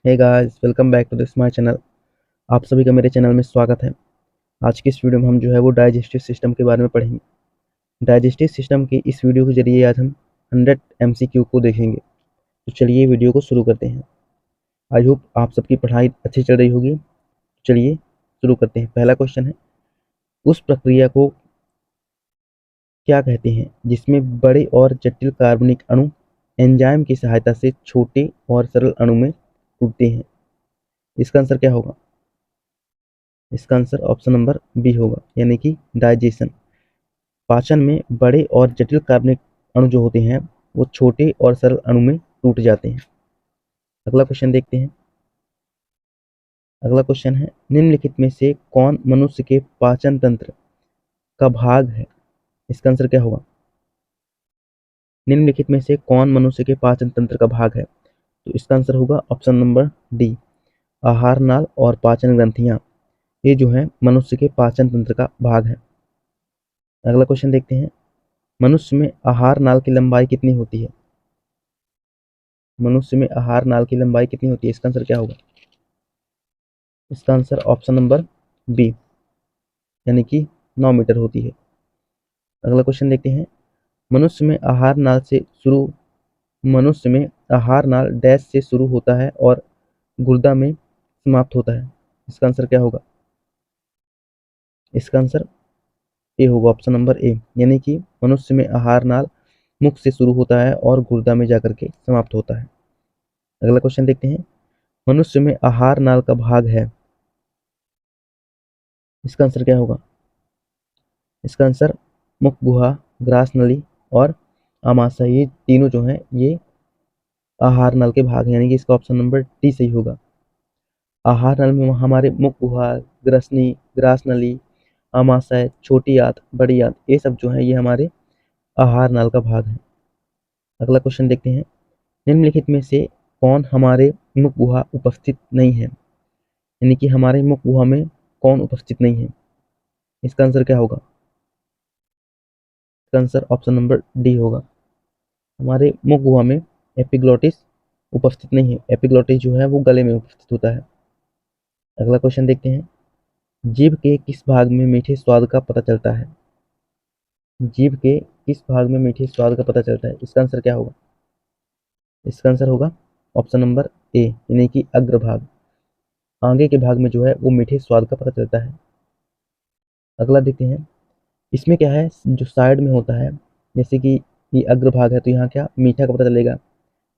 Hey guys, welcome back to this my channel. आप सभी का मेरे चैनल में स्वागत है। आज की इस वीडियो में हम जो है वो डाइजेस्टिव सिस्टम के बारे में पढ़ेंगे। डाइजेस्टिव सिस्टम की इस वीडियो के जरिए आज हम 100 एमसीक्यू को देखेंगे। तो चलिए वीडियो को शुरू करते हैं। आई होप आप सबकी पढ़ाई अच्छी चल रही होगी। चलिए शुरू करते हैं। पहला क्वेश्चन है, उस प्रक्रिया को क्या कहते हैं जिसमें बड़े और जटिल कार्बनिक अणु एंजाइम की सहायता से छोटे और सरल अणु में टूटते हैं? इसका आंसर क्या होगा? इसका आंसर ऑप्शन नंबर बी होगा, यानी कि डाइजेशन। पाचन में बड़े और जटिल कार्बनिक अणु जो होते हैं वो छोटे और सरल अणु में टूट जाते हैं। अगला क्वेश्चन देखते हैं। अगला क्वेश्चन है, निम्नलिखित में से कौन मनुष्य के पाचन तंत्र का भाग है? इसका आंसर क्या होगा? निम्नलिखित में से कौन मनुष्य के पाचन तंत्र का भाग है? तो इसका आंसर होगा ऑप्शन नंबर डी, आहार नाल और पाचन ग्रंथियां। ये जो है मनुष्य के पाचन तंत्र का भाग है। अगला क्वेश्चन देखते हैं, मनुष्य में आहार नाल की लंबाई कितनी होती है? मनुष्य में आहार नाल की लंबाई कितनी होती है? इसका आंसर क्या होगा? इसका आंसर ऑप्शन नंबर बी, यानी कि 9 मीटर होती है। अगला क्वेश्चन देखते हैं, मनुष्य में आहार नाल से शुरू मनुष्य में आहार नाल डैश से शुरू होता है और गुर्दा में समाप्त होता है। इसका आंसर क्या होगा? इसका आंसर ए होगा, ऑप्शन नंबर ए, यानी कि मनुष्य में आहार नाल मुख से शुरू होता है और गुर्दा में जाकर के समाप्त होता है। अगला क्वेश्चन देखते हैं, मनुष्य में आहार नाल का भाग है। इसका आंसर क्या होगा? इसका आंसर मुख गुहा, ग्रास नली और आमाशय, ये तीनों जो हैं ये आहार नल के भाग हैं, यानी कि इसका ऑप्शन नंबर डी सही होगा। आहार नल में हमारे मुख गुहा, ग्रसनी, ग्रास नली, आमाशय, छोटी आंत, बड़ी आंत, ये सब जो है ये हमारे आहार नल का भाग है। अगला क्वेश्चन देखते हैं, निम्नलिखित में से कौन हमारे मुख गुहा उपस्थित नहीं है? यानी कि हमारे मुख गुहा में कौन उपस्थित नहीं है? इसका आंसर क्या होगा? इसका आंसर ऑप्शन नंबर डी होगा, हमारे मुख गुहा में एपिग्लोटिस उपस्थित नहीं है। एपिग्लोटिस जो है वो गले में उपस्थित होता है। अगला क्वेश्चन देखते हैं, जीभ के किस भाग में मीठे स्वाद का पता चलता है? जीभ के किस भाग में मीठे स्वाद का पता चलता है? इसका आंसर क्या होगा? इसका आंसर होगा ऑप्शन नंबर ए, यानी कि अग्रभाग। आगे के भाग में जो है वो मीठे स्वाद का पता चलता है। अगला देखते हैं, इसमें क्या है जो साइड में होता है, जैसे कि ये अग्रभाग है तो यहाँ क्या मीठा का पता चलेगा,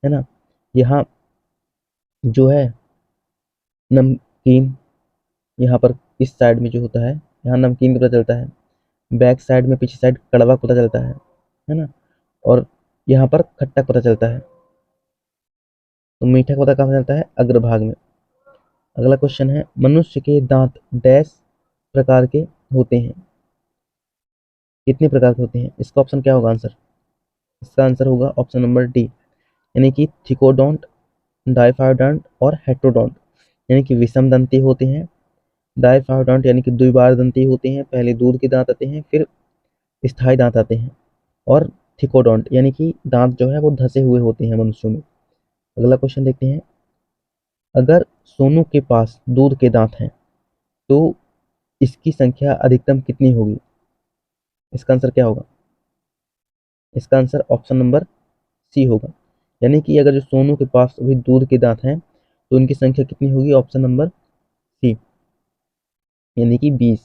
है ना। यहाँ जो है नमकीन, यहाँ पर इस साइड में जो होता है यहाँ नमकीन का पता चलता है। बैक साइड में पीछे साइड कड़वा पता चलता है ना। और यहाँ पर खट्टा पता चलता है। तो मीठा का पता कहाँ चलता है? अग्रभाग में। अगला क्वेश्चन है, मनुष्य के दांत डैश प्रकार के होते हैं? कितने प्रकार के होते हैं? इसका ऑप्शन क्या होगा आंसर? इसका आंसर होगा ऑप्शन नंबर डी, यानी कि थिकोडोंट, डाइफायोडोंट और हेट्रोडोंट, यानी कि विषम दंती होते हैं। डाइफायोडोंट यानी कि द्विबार दंती होते हैं, पहले दूध के दांत आते हैं फिर स्थायी दांत आते हैं। और थिकोडोंट यानी कि दांत जो है वो धसे हुए होते हैं मनुष्यों में। अगला क्वेश्चन देखते हैं, अगर सोनू के पास दूध के दांत हैं तो इसकी संख्या अधिकतम कितनी होगी? इसका आंसर क्या होगा? इसका आंसर ऑप्शन नंबर सी होगा, यानी कि अगर जो सोनू के पास अभी दूध के दांत हैं तो उनकी संख्या कितनी होगी? ऑप्शन नंबर सी, यानी कि 20।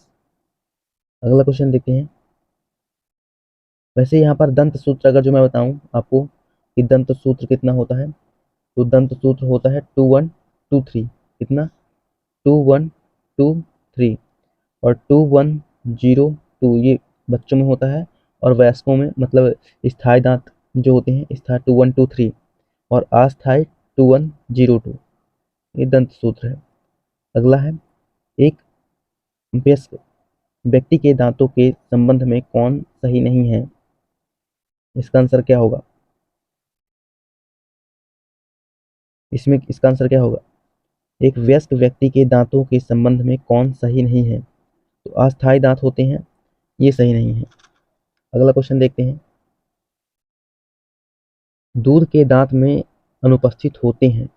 अगला क्वेश्चन देखते हैं, वैसे यहाँ पर दंत सूत्र अगर जो मैं बताऊं आपको कि दंत सूत्र कितना होता है, तो दंत सूत्र होता है 2123। कितना? 2123। और 2102 ये बच्चों में होता है, और वयस्कों में मतलब स्थायी दांत जो होते हैं स्थायी 2123 और अस्थायी 2102, ये दंत सूत्र है। अगला है, एक वयस्क व्यक्ति के दांतों के संबंध में कौन सही नहीं है? इसका आंसर क्या होगा? इसमें इसका आंसर क्या होगा? एक वयस्क व्यक्ति के दांतों के संबंध में कौन सही नहीं है? तो अस्थायी दांत होते हैं, ये सही नहीं है। अगला क्वेश्चन देखते हैं, दूध के दांत में अनुपस्थित होते हैं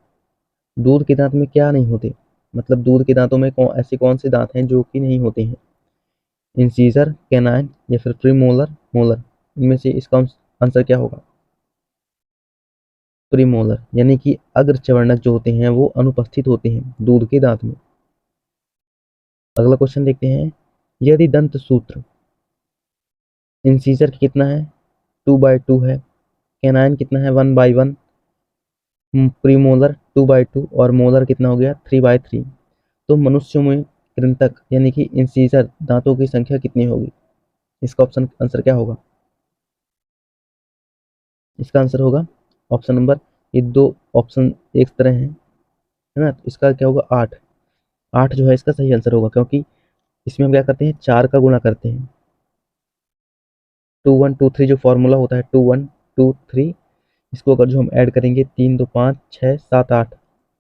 दूध के दांत में क्या नहीं होते, मतलब दूध के दांतों में ऐसे कौन से दांत हैं जो कि नहीं होते हैं? इंसीजर, कैनाइन या फिर प्रीमोलर, मोलर, इनमें से इसका आंसर क्या होगा? प्रीमोलर, यानी कि अग्रचवर्णक जो होते हैं वो अनुपस्थित होते हैं दूध के दांत में। अगला क्वेश्चन देखते हैं, यदि दंत सूत्र इंसीजर कितना है, 2/2 है, कैनाइन कितना है, 1/1, प्रीमोलर 2/2 और मोलर कितना हो गया, 3/3, तो मनुष्यों में कृंतक यानी कि इंसीजर दांतों की संख्या कितनी होगी? इसका ऑप्शन आंसर क्या होगा? इसका आंसर होगा ऑप्शन नंबर, ये दो ऑप्शन एक तरह है ना, तो इसका क्या होगा, 8। 8 जो है इसका सही आंसर होगा, क्योंकि इसमें हम क्या करते हैं, 4 का गुणा करते हैं। 2 1 2 3 जो फॉर्मूला होता है, 2 1 2 3, इसको अगर जो हम ऐड करेंगे, 3 2 5 6 7 8,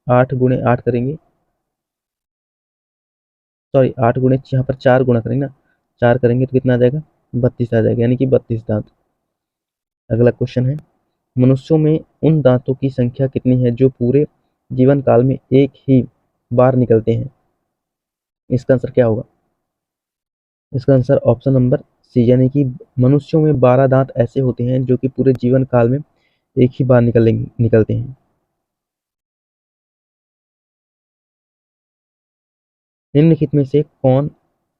8 × 8 करेंगे, सॉरी 8 गुणे, यहाँ पर 4 गुणा करेंगे ना, 4 करेंगे तो कितना आ जाएगा, 32 आ जाएगा, यानी कि 32 दांत। अगला क्वेश्चन है, मनुष्यों में उन दांतों की संख्या कितनी है जो पूरे जीवन काल में एक ही बार निकलते हैं? इसका आंसर क्या होगा? इसका आंसर ऑप्शन नंबर सी, यानी कि मनुष्यों में 12 दांत ऐसे होते हैं जो कि पूरे जीवन काल में एक ही बार निकलते हैं। निम्नलिखित में से कौन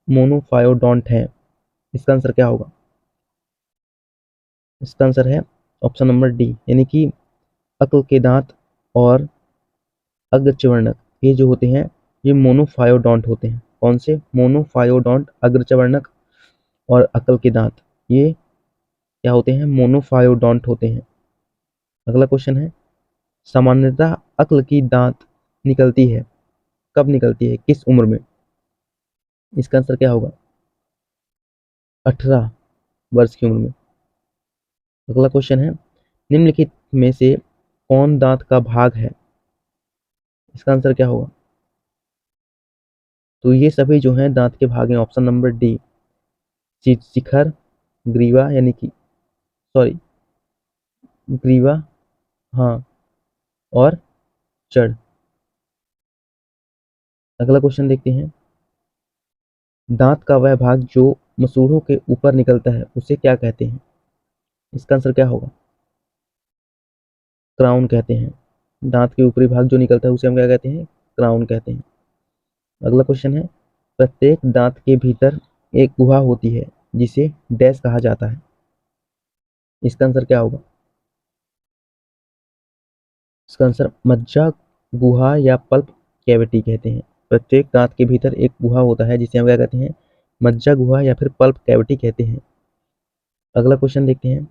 मोनोफायोडोंट है? इसका आंसर क्या होगा? इसका आंसर है ऑप्शन नंबर डी, यानी कि अक्ल के दांत और अग्रचवर्णक, ये जो होते हैं ये मोनोफायोडोंट होते हैं। कौन से? मोनोफायोडोंट, अग्रचवर्णक और अक्ल के दांत, ये क्या होते हैं, मोनोफायोडोंट होते हैं। अगला क्वेश्चन है, सामान्यतः अक्ल की दांत निकलती है, कब निकलती है, किस उम्र में? इसका आंसर क्या होगा? 18 वर्ष की उम्र में। अगला क्वेश्चन है, निम्नलिखित में से कौन दांत का भाग है? इसका आंसर क्या होगा? तो ये सभी जो हैं दांत के भाग हैं, ऑप्शन नंबर डी, शिखर, ग्रीवा, यानी कि सॉरी ग्रीवा, हाँ, और जड़। अगला क्वेश्चन देखते हैं, दांत का वह भाग जो मसूड़ों के ऊपर निकलता है उसे क्या कहते हैं? इसका आंसर क्या होगा? क्राउन कहते हैं। दांत के ऊपरी भाग जो निकलता है उसे हम क्या कहते हैं? क्राउन कहते हैं। अगला क्वेश्चन है, प्रत्येक दांत के भीतर एक गुहा होती है जिसे डैश कहा जाता है। इसका आंसर क्या होगा? इसका आंसर मज्जा गुहा या पल्प कैविटी कहते हैं। प्रत्येक दांत के भीतर एक गुहा होता है जिसे हम क्या कहते हैं? मज्जा गुहा या फिर पल्प कैविटी कहते हैं। अगला क्वेश्चन देखते हैं,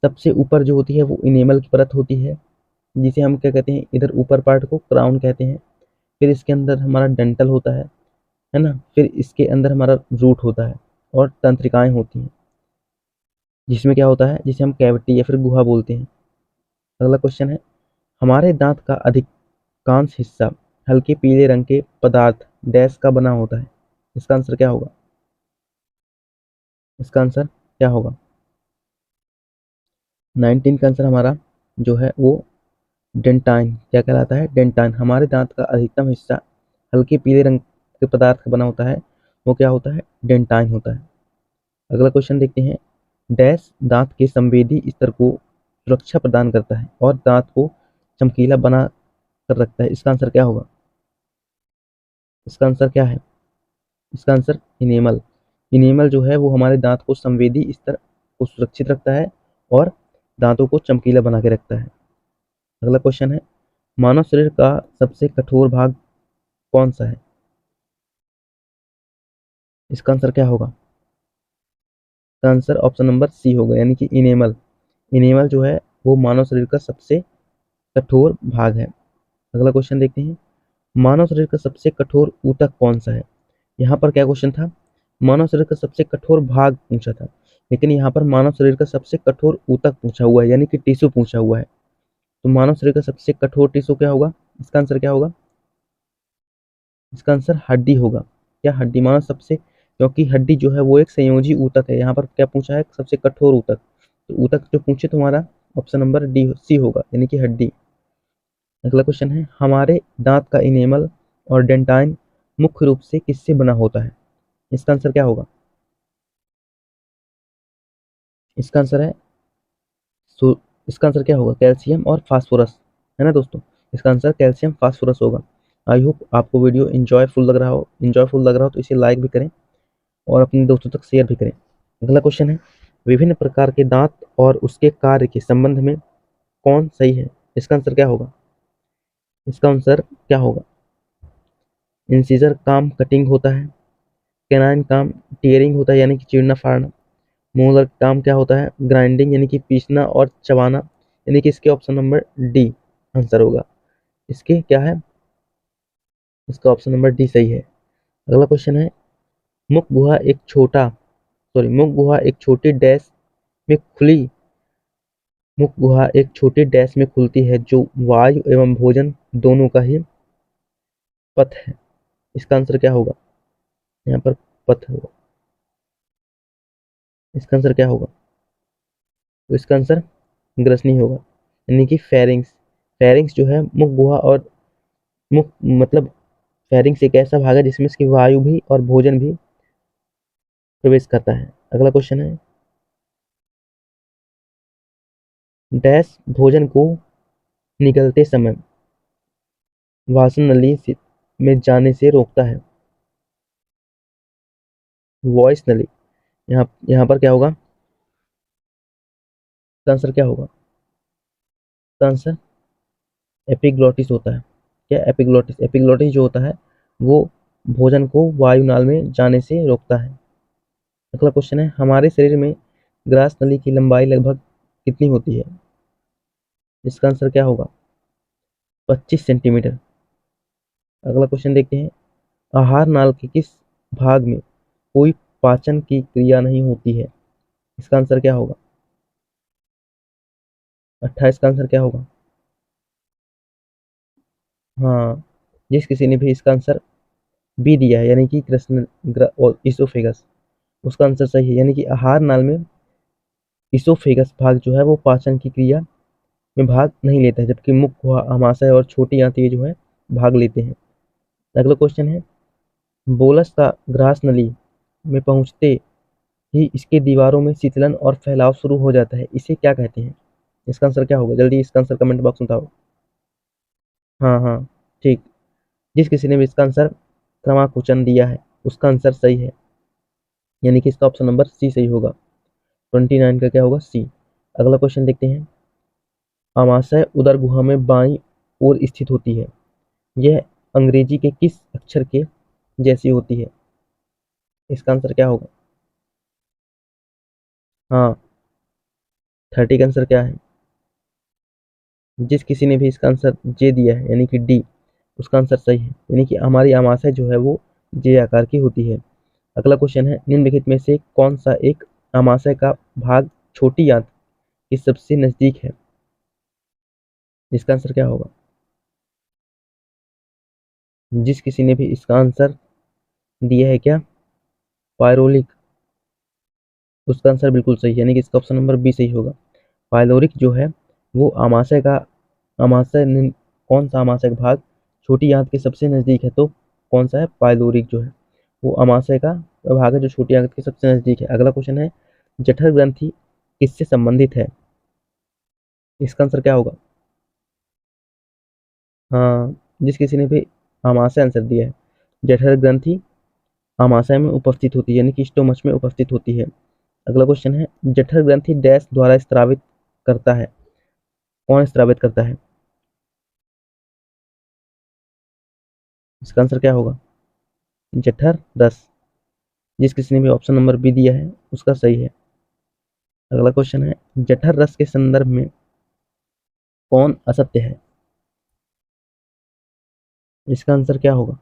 सबसे ऊपर जो होती है वो इनेमल की परत होती है जिसे हम क्या कहते हैं, इधर ऊपर पार्ट को क्राउन कहते हैं। फिर इसके अंदर हमारा डेंटल होता है ना, फिर इसके अंदर हमारा रूट होता है और तंत्रिकाएं होती हैं, जिसमें क्या होता है, जिसे हम कैविटी या फिर गुहा बोलते हैं। अगला क्वेश्चन है, हमारे दांत का अधिकांश हिस्सा हल्के पीले रंग के पदार्थ डैश का बना होता है। इसका आंसर क्या होगा? इसका आंसर क्या होगा? 19 का आंसर हमारा जो है वो डेंटाइन, क्या कहलाता है? डेंटाइन। हमारे दांत का अधिकतम हिस्सा हल्के पीले रंग के पदार्थ का बना होता है, वो क्या होता है? डेंटाइन होता है। अगला क्वेश्चन देखते हैं, डैश दांत के संवेदी स्तर को सुरक्षा प्रदान करता है और दांत को चमकीला बना कर रखता है। इसका आंसर क्या होगा? इसका आंसर क्या है? इसका आंसर इनेमल। इनेमल जो है वो हमारे दांत को संवेदी स्तर को सुरक्षित रखता है और दांतों को चमकीला बना के रखता है। अगला क्वेश्चन है, मानव शरीर का सबसे कठोर भाग कौन सा है? इसका आंसर क्या होगा? इसका आंसर ऑप्शन नंबर सी होगा, यानी कि इनेमल। इनेमल जो है वो मानव शरीर का सबसे कठोर भाग है। अगला क्वेश्चन देखते हैं, मानव शरीर का सबसे कठोर ऊतक कौन सा है? यहाँ पर क्या क्वेश्चन था? मानव शरीर का सबसे कठोर भाग पूछा था, लेकिन यहाँ पर मानव शरीर का सबसे कठोर ऊतक पूछा हुआ है, यानी कि टिश्यू पूछा हुआ है। तो मानव शरीर का सबसे कठोर टिश्यू क्या होगा? इसका आंसर क्या होगा? इसका आंसर हड्डी होगा। क्या हड्डी? मानव सबसे, क्योंकि हड्डी जो है वो एक संयोजी ऊतक है। यहाँ पर क्या पूछा है? सबसे कठोर ऊतक। तो ऊतक जो पूछे तो हमारा ऑप्शन नंबर डी सी होगा, यानी कि हड्डी। अगला क्वेश्चन है, हमारे दांत का इनेमल और डेंटाइन मुख्य रूप से किससे बना होता है? इसका आंसर क्या होगा? इसका आंसर है इसका आंसर क्या होगा? कैल्शियम और फास्फोरस, है ना दोस्तों। इसका आंसर कैल्शियम फास्फोरस होगा। आई होप आपको वीडियो इंजॉयफुल लग रहा हो तो इसे लाइक भी करें और अपने दोस्तों तक शेयर भी करें। अगला क्वेश्चन है, विभिन्न प्रकार के दांत और उसके कार्य के संबंध में कौन सही है? इसका आंसर क्या होगा? इसका आंसर क्या होगा? इंसीजर काम कटिंग होता है, कैनाइन काम टीयरिंग होता है यानी कि चीरना फाड़ना, मोलर काम क्या होता है? ग्राइंडिंग यानी कि पीसना और चबाना, यानी कि इसके ऑप्शन नंबर डी आंसर होगा। इसके क्या है? इसका ऑप्शन नंबर डी सही है। अगला क्वेश्चन है, मुख गुहा एक छोटा मुख गुहा एक छोटी डैश में खुली मुख गुहा एक छोटी डैश में खुलती है जो वायु एवं भोजन दोनों का ही पथ है। इसका आंसर क्या होगा? यहाँ पर पथ होगा। इसका आंसर क्या होगा? तो इसका आंसर ग्रसनी होगा, यानी कि फेरिंग्स। फेरिंग्स जो है मुख गुहा और मुख मतलब फेरिंग्स एक ऐसा भाग है जिसमें इसकी वायु भी और भोजन भी प्रवेश करता है। अगला क्वेश्चन है, डैश भोजन को निगलते समय वासन नली में जाने से रोकता है? वॉइस नली। यहाँ पर क्या होगा? इसका आंसर क्या होगा? इसका आंसर एपिग्लॉटिस होता है। क्या? एपिग्लॉटिस। एपिग्लॉटिस जो होता है वो भोजन को वायुनाल में जाने से रोकता है। अगला क्वेश्चन है, हमारे शरीर में ग्रास नली की लंबाई लगभग कितनी होती है? इसका आंसर क्या होगा? 25 सेंटीमीटर। अगला क्वेश्चन देखते हैं, आहार नाल के किस भाग में कोई पाचन की क्रिया नहीं होती है? इसका आंसर क्या होगा? 28 का आंसर क्या होगा? हाँ, जिस किसी ने भी इसका आंसर बी दिया है यानी कि कृष्ण और इसोफेगस, उसका आंसर सही है। यानी कि आहार नाल में इसोफेगस भाग जो है वो पाचन की क्रिया में भाग नहीं लेता है, जबकि मुख गुहा आमाशय और छोटी आंत जो है भाग लेते हैं। अगला क्वेश्चन है, बोलस का ग्रास नली में पहुंचते ही इसके दीवारों में शीतलन और फैलाव शुरू हो जाता है, इसे क्या कहते हैं? इसका आंसर क्या होगा? जल्दी इसका आंसर कमेंट बॉक्स में बताओ। हाँ हाँ, ठीक। जिस किसी ने भी इसका आंसर क्रमाकुचन दिया है उसका आंसर सही है, यानी कि इसका ऑप्शन नंबर सी सही होगा। 29 का क्या होगा? सी। अगला क्वेश्चन देखते हैं, आमाशय उदर गुहा में बाईं ओर स्थित होती है, यह अंग्रेजी के किस अक्षर के जैसी होती है? इसका आंसर क्या होगा? हाँ, 30 का आंसर क्या है? जिस किसी ने भी इसका आंसर जे दिया है यानी कि डी, उसका आंसर सही है, यानी कि हमारी आमाशय जो है वो जे आकार की होती है। अगला क्वेश्चन है, निम्नलिखित में से कौन सा एक आमाशय का भाग छोटी आंत के सबसे नजदीक है? इसका आंसर क्या होगा? जिस किसी ने भी इसका आंसर दिया है क्या? पायरोलिक, उसका आंसर बिल्कुल सही है, यानी कि इसका ऑप्शन नंबर बी सही होगा। पायलोरिक जो है वो कौन सा आमाशय का भाग छोटी आंत के सबसे नजदीक है? तो कौन सा है? पायलोरिक जो है वो आमाशय का भाग है जो छोटी आंत के सबसे नजदीक है। अगला क्वेश्चन है, जठर ग्रंथि किससे संबंधित है? इसका आंसर क्या होगा? हाँ, जिस किसी ने भी आमाशय आंसर दिया है, जठर ग्रंथि आमाशय में उपस्थित होती है यानी कि स्टोमच में उपस्थित होती है। अगला क्वेश्चन है, जठर ग्रंथि डैश द्वारा स्त्रावित करता है? कौन स्त्रावित करता है? इसका आंसर क्या होगा? जठर रस। जिस किसी ने भी ऑप्शन नंबर बी दिया है उसका सही है। अगला क्वेश्चन है, जठर रस के संदर्भ में कौन असत्य है? इसका आंसर क्या होगा?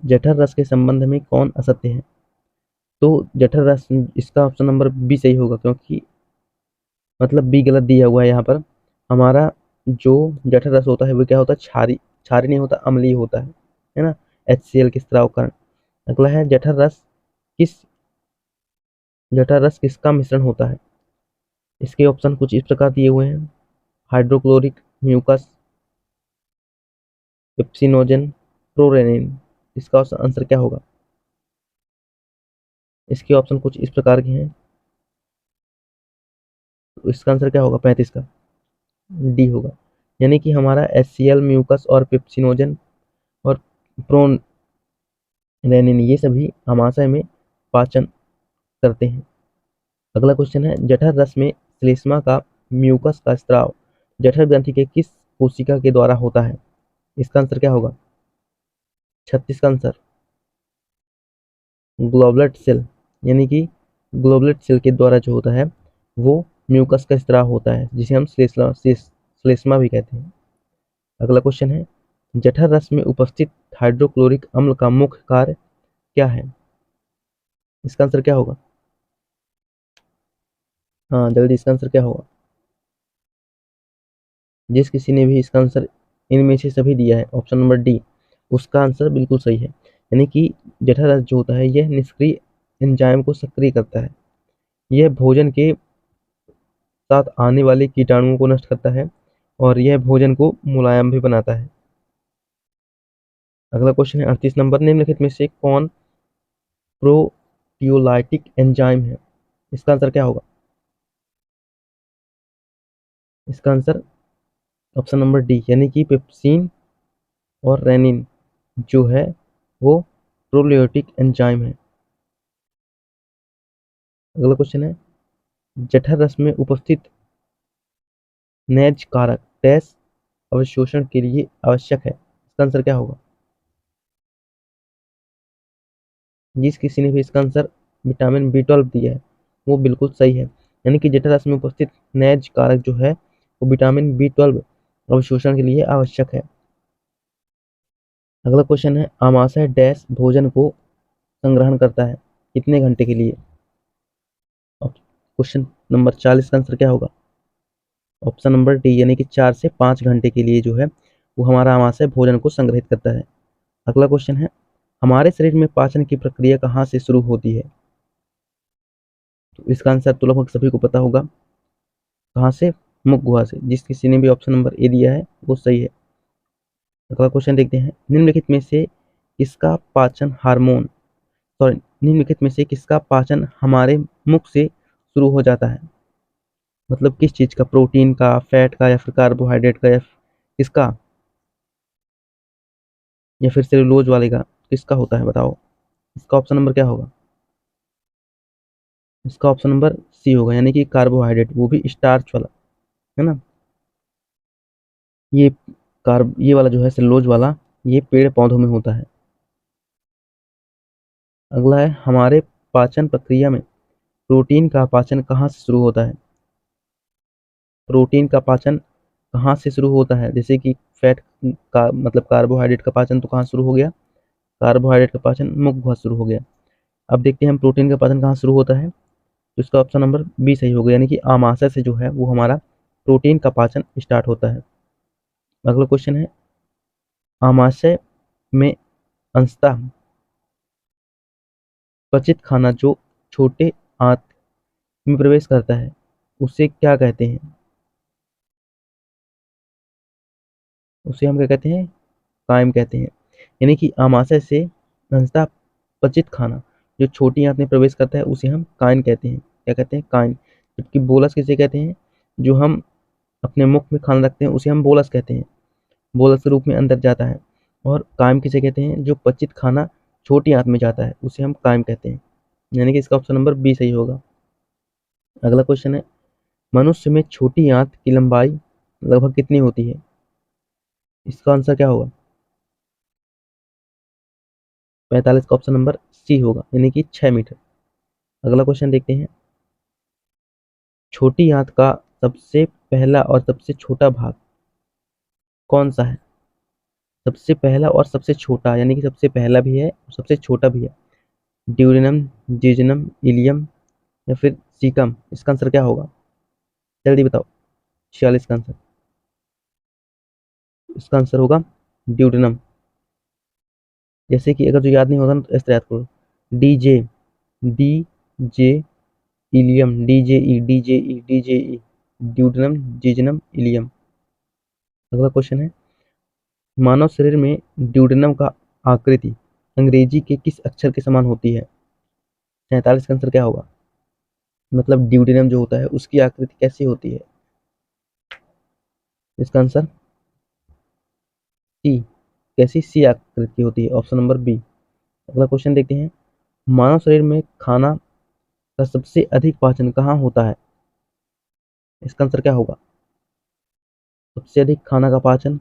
जठर रस के संबंध में कौन असत्य है? तो जठर रस, इसका ऑप्शन नंबर बी सही होगा, क्योंकि मतलब बी गलत दिया हुआ है यहाँ पर। हमारा जो जठर रस होता है वो क्या होता है? क्षारी। क्षारी नहीं होता, अम्लीय होता है ना, HCl के स्राव कारण। अगला है, किस जठर रस किसका मिश्रण होता है? इसके ऑप्शन कुछ इस प्रकार दिए हुए हैं, हाइड्रोक्लोरिक म्यूकस, पेप्सिनोजन, प्रोरेनिन। इसका आंसर क्या होगा? इसके ऑप्शन कुछ इस प्रकार के हैं, तो इसका आंसर क्या होगा 35 का? डी होगा। यानी कि हमारा HCl, म्यूकस और पेप्सिनोजन और प्रोरेनिन ये सभी आमाशय में पाचन करते हैं। अगला क्वेश्चन है, जठर रस में श्लेष्मा का म्यूकस का स्त्राव जठर ग्रंथि के किस कोशिका के द्वारा होता है? इसका आंसर क्या होगा? 36 का आंसर ग्लोबुलर सेल, यानी कि ग्लोबुलर सेल के द्वारा जो होता है वो म्यूकस का स्त्राव होता है, जिसे हम श्लेष्मा भी कहते हैं। अगला क्वेश्चन है, जठर रस में उपस्थित हाइड्रोक्लोरिक अम्ल का मुख्य कार्य क्या है? इसका आंसर क्या होगा? हाँ जल्दी, इसका आंसर क्या होगा? जिस किसी ने भी इसका आंसर इनमें से सभी दिया है, ऑप्शन नंबर डी, उसका आंसर बिल्कुल सही है। यानी कि जठर रस जो होता है यह निष्क्रिय एंजाइम को सक्रिय करता है। यह भोजन के साथ आने वाले कीटाणुओं को नष्ट करता है और यह भोजन को मुलायम भी बनाता है। अगला क्वेश्चन है 38 नंबर, निम्नलिखित में से कौन प्रोटियोलाइटिक एंजाइम है? इसका आंसर क्या होगा? इसका आंसर ऑप्शन नंबर डी, यानी कि पेप्सिन और रेनिन जो है वो प्रोलियोटिक एंजाइम है। अगला क्वेश्चन है, जठर रस में उपस्थित नेज कारक डैश अवशोषण के लिए आवश्यक है? इसका आंसर क्या होगा? जिस किसी ने भी इसका आंसर विटामिन B12 दिया है वो बिल्कुल सही है। यानी कि जठर रस में उपस्थित नेज कारक जो है वो विटामिन B12 अवशोषण के लिए आवश्यक है। अगला क्वेश्चन है, आमाशय डैश भोजन को संग्रहण करता है कितने घंटे के लिए? क्वेश्चन नंबर 40 का आंसर क्या होगा? ऑप्शन नंबर डी, यानी कि 4 से 5 घंटे के लिए जो है वो हमारा आमाशय भोजन को संग्रहित करता है। अगला क्वेश्चन है, हमारे शरीर में पाचन की प्रक्रिया कहाँ से शुरू होती है? तो इसका आंसर तो लगभग सभी को पता होगा, कहाँ से? मुख गुहा से। जिस किसी ने भी ऑप्शन नंबर ए दिया है वो सही है। अगला क्वेश्चन देखते हैं, निम्नलिखित में से किसका पाचन हार्मोन सॉरी निम्नलिखित में से किसका पाचन हमारे मुख से शुरू हो जाता है? मतलब किस चीज का, प्रोटीन का, फैट का, या फिर कार्बोहाइड्रेट का, या किसका, या फिर सेलुलोज वाले का? किसका होता है बताओ? इसका ऑप्शन नंबर क्या होगा? इसका ऑप्शन नंबर सी होगा, यानी कि कार्बोहाइड्रेट, वो भी स्टार्च वाला, है ना। ये ये वाला जो है सेलुलोज वाला, ये पेड़ पौधों में होता है। अगला है, हमारे पाचन प्रक्रिया में प्रोटीन का पाचन कहाँ से शुरू होता है? प्रोटीन का पाचन कहाँ से शुरू होता है? जैसे कि फैट का मतलब कार्बोहाइड्रेट का पाचन तो कहाँ शुरू हो गया? कार्बोहाइड्रेट का पाचन मुख गुहा शुरू हो गया। अब देखते हैं हम प्रोटीन का पाचन कहाँ शुरू होता है, तो इसका ऑप्शन नंबर बी सही होगा, यानी कि आमाशय से जो है वो हमारा प्रोटीन का पाचन स्टार्ट होता है। अगला क्वेश्चन है, आमाशय में अंशतः पचित खाना जो छोटे आंत में प्रवेश करता है उसे क्या कहते हैं? उसे हम क्या कहते हैं? कायम कहते हैं। यानी कि आमाशय से अंशतः पचित खाना जो छोटी आंत में प्रवेश करता है उसे हम कायन कहते हैं। क्या कहते हैं? कायन। जबकि बोलस किसे कहते हैं? जो हम अपने मुख में खाना रखते हैं उसे हम बोलस कहते हैं, बोलस के रूप में अंदर जाता है। और कायम किसे कहते हैं? जो पचित खाना छोटी आंत में जाता है उसे हम कायम कहते हैं। यानी कि इसका ऑप्शन नंबर बी सही होगा। अगला क्वेश्चन है, मनुष्य में छोटी आंत की लंबाई लगभग कितनी होती है? इसका आंसर क्या होगा? 45 का ऑप्शन नंबर सी होगा, यानी कि 6 मीटर। अगला क्वेश्चन देखते हैं, छोटी आंत का सबसे पहला और सबसे छोटा भाग कौन सा है? सबसे पहला और सबसे छोटा, यानी कि सबसे पहला भी है और सबसे छोटा भी है। ड्यूरेनम, जिजनम, इलियम या फिर सीकम? इसका आंसर क्या होगा? जल्दी बताओ। 46 का आंसर, इसका आंसर होगा ड्यूडेनम। जैसे कि अगर जो याद नहीं होगा ना तो इस तरह याद करो, DJ, D J ileum, D J E, D J E, D J E, duodenum, jejunum, ileum. अगला क्वेश्चन है, मानव शरीर में ड्यूडेनम का आकृति अंग्रेजी के किस अक्षर के समान होती है? 47 का आंसर क्या होगा? मतलब ड्यूडेनम जो होता है उसकी आकृति कैसी होती है? इसका आंसर सी, कैसी सी आकृति की होती है, ऑप्शन नंबर बी। अगला क्वेश्चन देखते हैं, मानव शरीर में खाना का सबसे अधिक पाचन कहाँ होता है? इसका आंसर क्या होगा? सबसे अधिक खाना का पाचन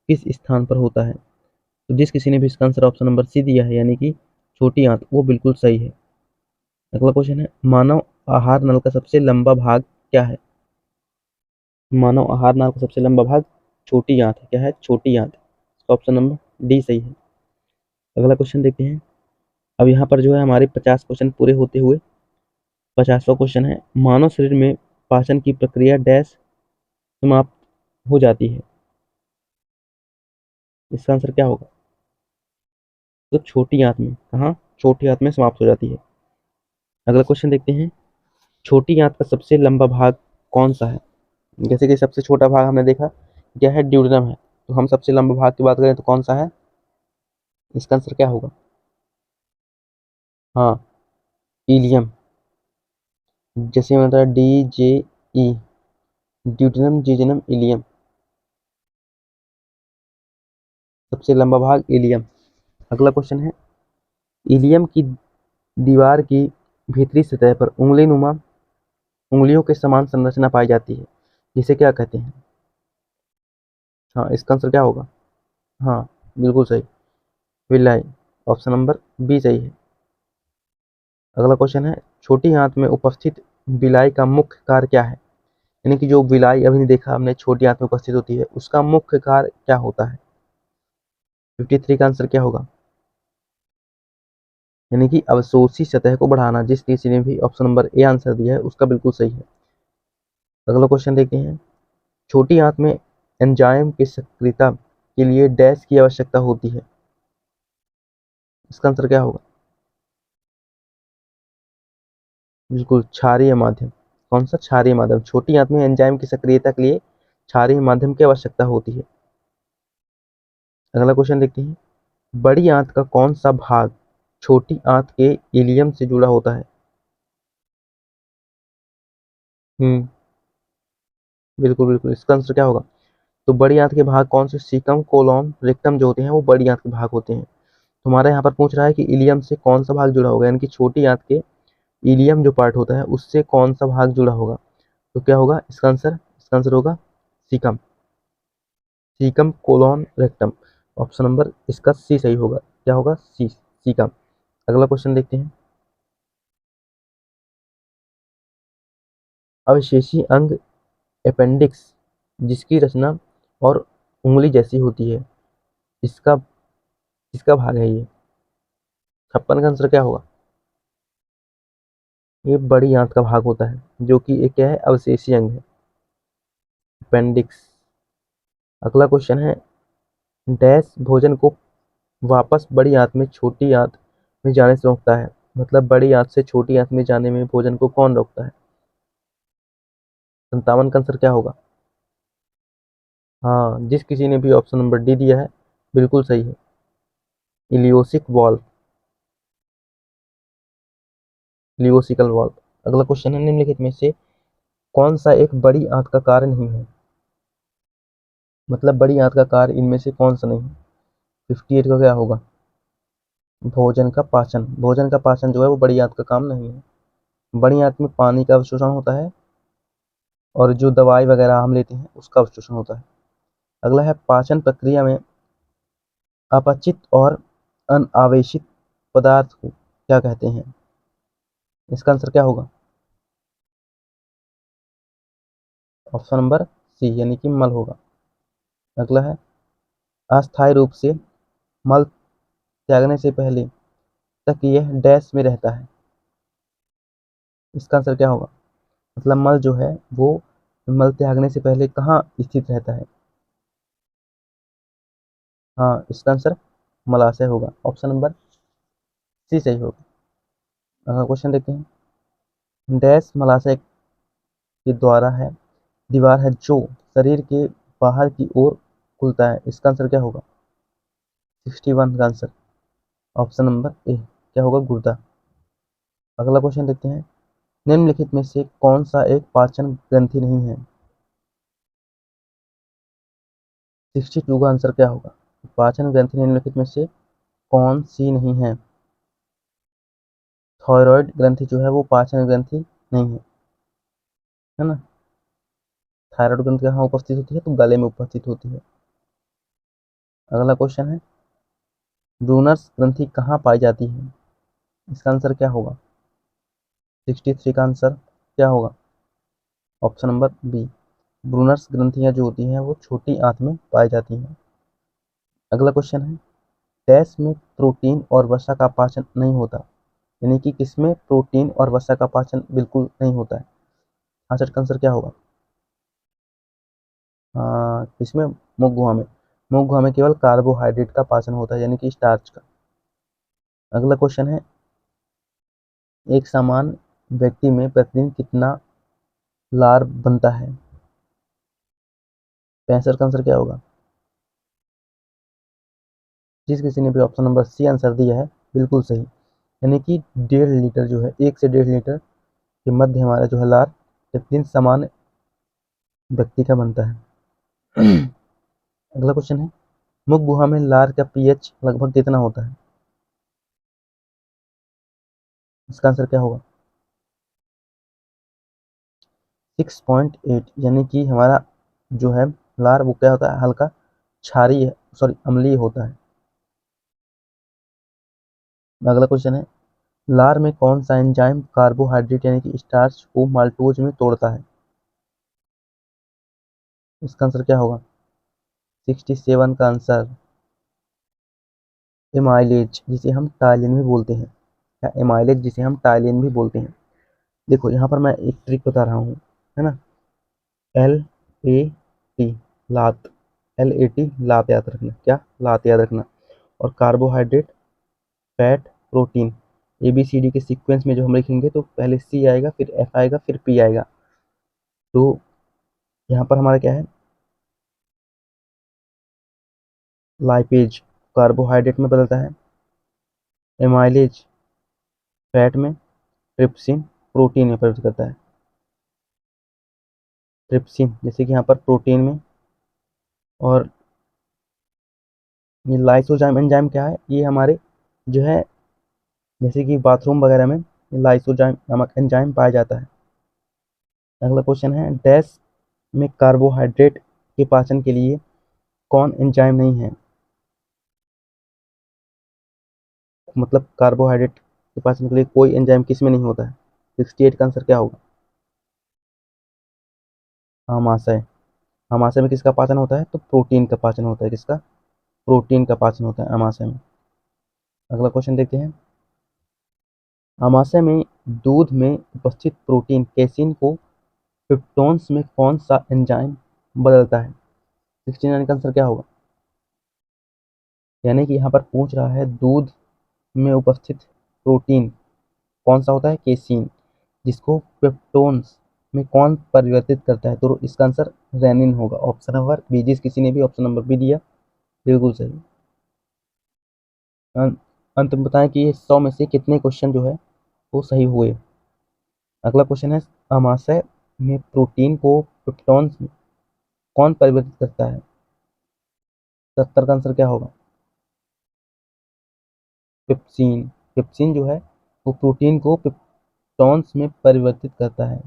किस स्थान पर होता है? तो जिस किसी ने भी इसका आंसर ऑप्शन नंबर सी दिया है यानी कि छोटी आंत, वो बिल्कुल सही है। अगला क्वेश्चन है, मानव आहार नल का सबसे लंबा भाग क्या है? मानव आहार नल का सबसे लंबा भाग छोटी आंत है। क्या है? छोटी आंत। इसका ऑप्शन नंबर डी सही है। अगला क्वेश्चन देखते हैं। अब यहाँ पर जो है हमारे 50 क्वेश्चन पूरे होते हुए 50वां क्वेश्चन है, मानव शरीर में पाचन की प्रक्रिया डैश समाप्त हो जाती है? इसका आंसर क्या होगा? तो छोटी आंत में। कहाँ? छोटी आंत में समाप्त हो जाती है। अगला क्वेश्चन देखते हैं, छोटी आंत का सबसे लंबा भाग कौन सा है? जैसे कि सबसे छोटा भाग हमने देखा क्या है, ड्यूडेनम है, तो हम सबसे लंबा भाग की बात करें तो कौन सा है? इसका आंसर क्या होगा? हाँ, इलियम। जैसे में बताया D J E, duodenum, जीजेनम, ilium. सबसे लंबा भाग इलियम। अगला क्वेश्चन है, इलियम की दीवार की भीतरी सतह पर उंगली नुमा उंगलियों के समान संरचना पाई जाती है, जिसे क्या कहते हैं? हाँ, इसका आंसर क्या होगा? हाँ, बिल्कुल सही, विलाई। ऑप्शन नंबर बी सही है। अगला क्वेश्चन है, छोटी आंत में उपस्थित विलाई का मुख्य कार्य क्या है? यानी कि जो विलाई अभी देखा हमने छोटी आंत में उपस्थित होती है, उसका मुख्य कार्य क्या होता है? 53 का आंसर क्या होगा? यानी कि अवशोषी सतह को बढ़ाना। जिस किसी ने भी ऑप्शन नंबर ए आंसर दिया है उसका बिल्कुल सही है। अगला क्वेश्चन देखते हैं, छोटी आंत में एंजाइम की सक्रियता के लिए डैश की आवश्यकता होती है? इसका आंसर क्या होगा? बिल्कुल, क्षारीय माध्यम। कौन सा? क्षारीय माध्यम। छोटी आंत में एंजाइम की सक्रियता के लिए क्षारीय माध्यम की आवश्यकता होती है। अगला क्वेश्चन देखते हैं, बड़ी आंत का कौन सा भाग छोटी आंत के इलियम से जुड़ा होता है? हम्म, बिल्कुल बिल्कुल, इसका आंसर क्या होगा? तो बड़ी आंत के भाग कौन से? सीकम, कोलोन, रेक्टम जो होते हैं वो बड़ी आंत के भाग होते हैं। तो हमारे यहाँ पर पूछ रहा है कि इलियम से कौन सा भाग जुड़ा होगा, यानी कि छोटी आंत के इलियम जो पार्ट होता है उससे कौन सा भाग जुड़ा होगा? तो क्या होगा इसका आंसर? इसका आंसर होगा caecum. Caecum, colon, rectum. Option number इसका सी सही होगा। क्या होगा? सी, सीकम। अगला क्वेश्चन देखते हैं, अवशेषी अंग अपेंडिक्स जिसकी रचना और उंगली जैसी होती है, इसका किसका भाग है ये? 56 का आंसर क्या होगा? ये बड़ी आंत का भाग होता है, जो कि एक क्या है? अवशेषी अंग है, अपेंडिक्स। अगला क्वेश्चन है, डैश भोजन को वापस बड़ी आंत में छोटी आंत में जाने से रोकता है? मतलब बड़ी आंत से छोटी आंत में जाने में भोजन को कौन रोकता है? 57 का आंसर क्या होगा? हाँ, जिस किसी ने भी ऑप्शन नंबर डी दिया है बिल्कुल सही है, इलियोसिक वॉल्व, इलियोसिकल वॉल्व। अगला क्वेश्चन है, निम्नलिखित में से कौन सा एक बड़ी आंत का कार्य नहीं है? मतलब बड़ी आंत का कार्य इनमें से कौन सा नहीं है? 58 का क्या होगा? भोजन का पाचन। भोजन का पाचन जो है वो बड़ी आंत का काम नहीं है। बड़ी आंत में पानी का अवशोषण होता है और जो दवाई वगैरह हम लेते हैं उसका अवशोषण होता है। अगला है, पाचन प्रक्रिया में अपचित और अनावेशित पदार्थ को क्या कहते हैं? इसका आंसर क्या होगा? ऑप्शन नंबर सी, यानी कि मल होगा। अगला है, अस्थायी रूप से मल त्यागने से पहले तक यह डैश में रहता है? इसका आंसर क्या होगा? मतलब मल जो है वो मल त्यागने से पहले कहाँ स्थित रहता है? हाँ, इसका आंसर मलाशय होगा। ऑप्शन नंबर सी सही होगा। अगला क्वेश्चन देखते हैं, डैश मलाशय के द्वारा है दीवार है जो शरीर के बाहर की ओर खुलता है? इसका आंसर क्या होगा? 61 का आंसर ऑप्शन नंबर ए क्या होगा? गुर्दा। अगला क्वेश्चन देखते हैं, निम्नलिखित में से कौन सा एक पाचन ग्रंथि नहीं है? 62 का आंसर क्या होगा? पाचन ग्रंथि निम्नलिखित में से कौन सी नहीं है? थायराइड ग्रंथि जो है वो पाचन ग्रंथि नहीं है ना। थायराइड ग्रंथि कहाँ उपस्थित होती है? तो गले में उपस्थित होती है। अगला क्वेश्चन है, ब्रूनर्स ग्रंथि कहाँ पाई जाती है? इसका आंसर क्या होगा? 63 का आंसर क्या होगा? ऑप्शन नंबर बी, ब्रूनर्स ग्रंथियां जो होती हैं वो छोटी आंत में पाई जाती हैं। अगला क्वेश्चन है, डैश में प्रोटीन और वसा का पाचन नहीं होता, यानी कि किसमें प्रोटीन और वसा का पाचन बिल्कुल नहीं होता है? आंसर का आंसर क्या होगा? किसमें? मुख गुहा में। मुख गुहा में केवल कार्बोहाइड्रेट का पाचन होता है, यानी कि स्टार्च का। अगला क्वेश्चन है, एक सामान्य व्यक्ति में प्रतिदिन कितना लार बनता है? 65 का आंसर क्या होगा? जिस किसी ने भी ऑप्शन नंबर सी आंसर दिया है बिल्कुल सही, यानी कि 1.5 लीटर जो है, 1 से 1.5 लीटर के मध्य हमारा जो है लार प्रतिदिन सामान्य व्यक्ति का बनता है। अगला क्वेश्चन है, मुख गुहा में लार का पीएच लगभग कितना होता है? इसका आंसर क्या होगा? 6.8, यानी कि हमारा जो है लार वो क्या होता है? हल्का क्षारीय, सॉरी अम्लीय होता है। अगला क्वेश्चन है, लार में कौन सा एंजाइम कार्बोहाइड्रेट यानी कि स्टार्च को माल्टोज में तोड़ता है? इसका आंसर क्या होगा? 67 का आंसर एमाइलेज, जिसे हम टाइलिन भी बोलते हैं, या एमाइलेज जिसे हम टाइलिन भी बोलते हैं। देखो यहाँ पर मैं एक ट्रिक बता रहा हूँ, है ना। LAT, लात, LAT लात याद रखना, क्या? लात याद रखना। और कार्बोहाइड्रेट, फैट, प्रोटीन, ABCD के सीक्वेंस में जो हम लिखेंगे तो पहले C आएगा, फिर F आएगा, फिर P आएगा। तो यहाँ पर हमारा क्या है? लाइपेज कार्बोहाइड्रेट में बदलता है, एमाइलेज फैट में, ट्रिप्सिन प्रोटीन में परिवर्तित करता है। ट्रिप्सिन जैसे कि यहाँ पर प्रोटीन में, और ये लाइसोजाइम एंजाइम क्या है? ये हमारे जो है जैसे कि बाथरूम वगैरह में लाइसोजाइम नामक एंजाइम पाया जाता है। अगला क्वेश्चन है, डैश में कार्बोहाइड्रेट के पाचन के लिए कौन एंजाइम नहीं है? मतलब कार्बोहाइड्रेट के पाचन के लिए कोई एंजाइम किस में नहीं होता है? 68 का आंसर क्या होगा? आमाशय। आमाशय में किसका पाचन होता है? तो प्रोटीन का पाचन होता है। किसका? प्रोटीन का पाचन होता है आमाशय में। अगला क्वेश्चन देखते हैं, आमाशय में दूध में उपस्थित प्रोटीन कैसीन को पेप्टोन्स में कौन सा एंजाइम बदलता है? 69 का आंसर क्या होगा? यानी कि यहाँ पर पूछ रहा है दूध में उपस्थित प्रोटीन कौन सा होता है? केसीन, जिसको पेप्टोन्स में कौन परिवर्तित करता है? तो इसका आंसर रेनिन होगा, ऑप्शन नंबर बी। जिस किसी ने भी ऑप्शन नंबर बी दिया बिल्कुल सही। अंत में बताएं कि ये 100 में से कितने क्वेश्चन जो है वो सही हुए। अगला क्वेश्चन है, आमाशय में प्रोटीन को पेप्टोन्स में कौन परिवर्तित करता है? 70 का आंसर क्या होगा? पेप्सिन। पेप्सिन जो है वो प्रोटीन को पेप्टोन्स में परिवर्तित करता है।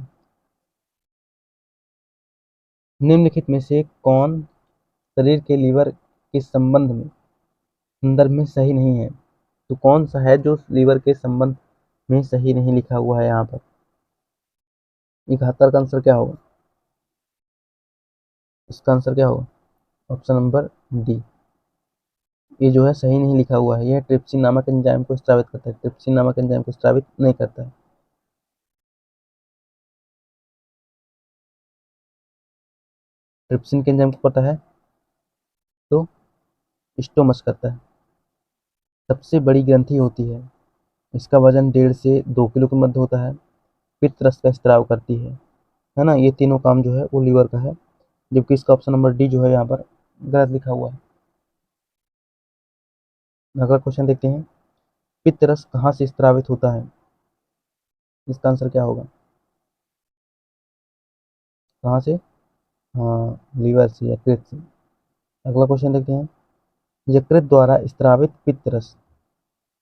निम्नलिखित में से कौन शरीर के लीवर के संदर्भ में सही नहीं है? तो कौन सा है जो लीवर के संबंध में सही नहीं लिखा हुआ है यहाँ पर? 71 का आंसर क्या होगा? इसका आंसर क्या होगा? ऑप्शन नंबर डी, ये जो है सही नहीं लिखा हुआ है। यह ट्रिप्सिन नामक एंजाइम को स्रावित करता है, ट्रिप्सिन नामक एंजाइम को स्रावित नहीं करता है। ट्रिप्सिन के एंजाइम को करता है तो स्टोमच करता है। सबसे बड़ी ग्रंथि होती है, इसका वजन 1.5 से 2 किलो के मध्य होता है, पित्त रस का स्त्राव करती है ना। ये तीनों काम जो है वो लीवर का है, जबकि इसका ऑप्शन नंबर डी जो है यहाँ पर गलत लिखा हुआ है। अगला क्वेश्चन देखते हैं, पित्त रस कहाँ से स्रावित होता है? इसका आंसर क्या होगा? कहाँ से? हाँ, लीवर से, यकृत से। अगला क्वेश्चन देखते हैं, यकृत द्वारा स्रावित पित्त रस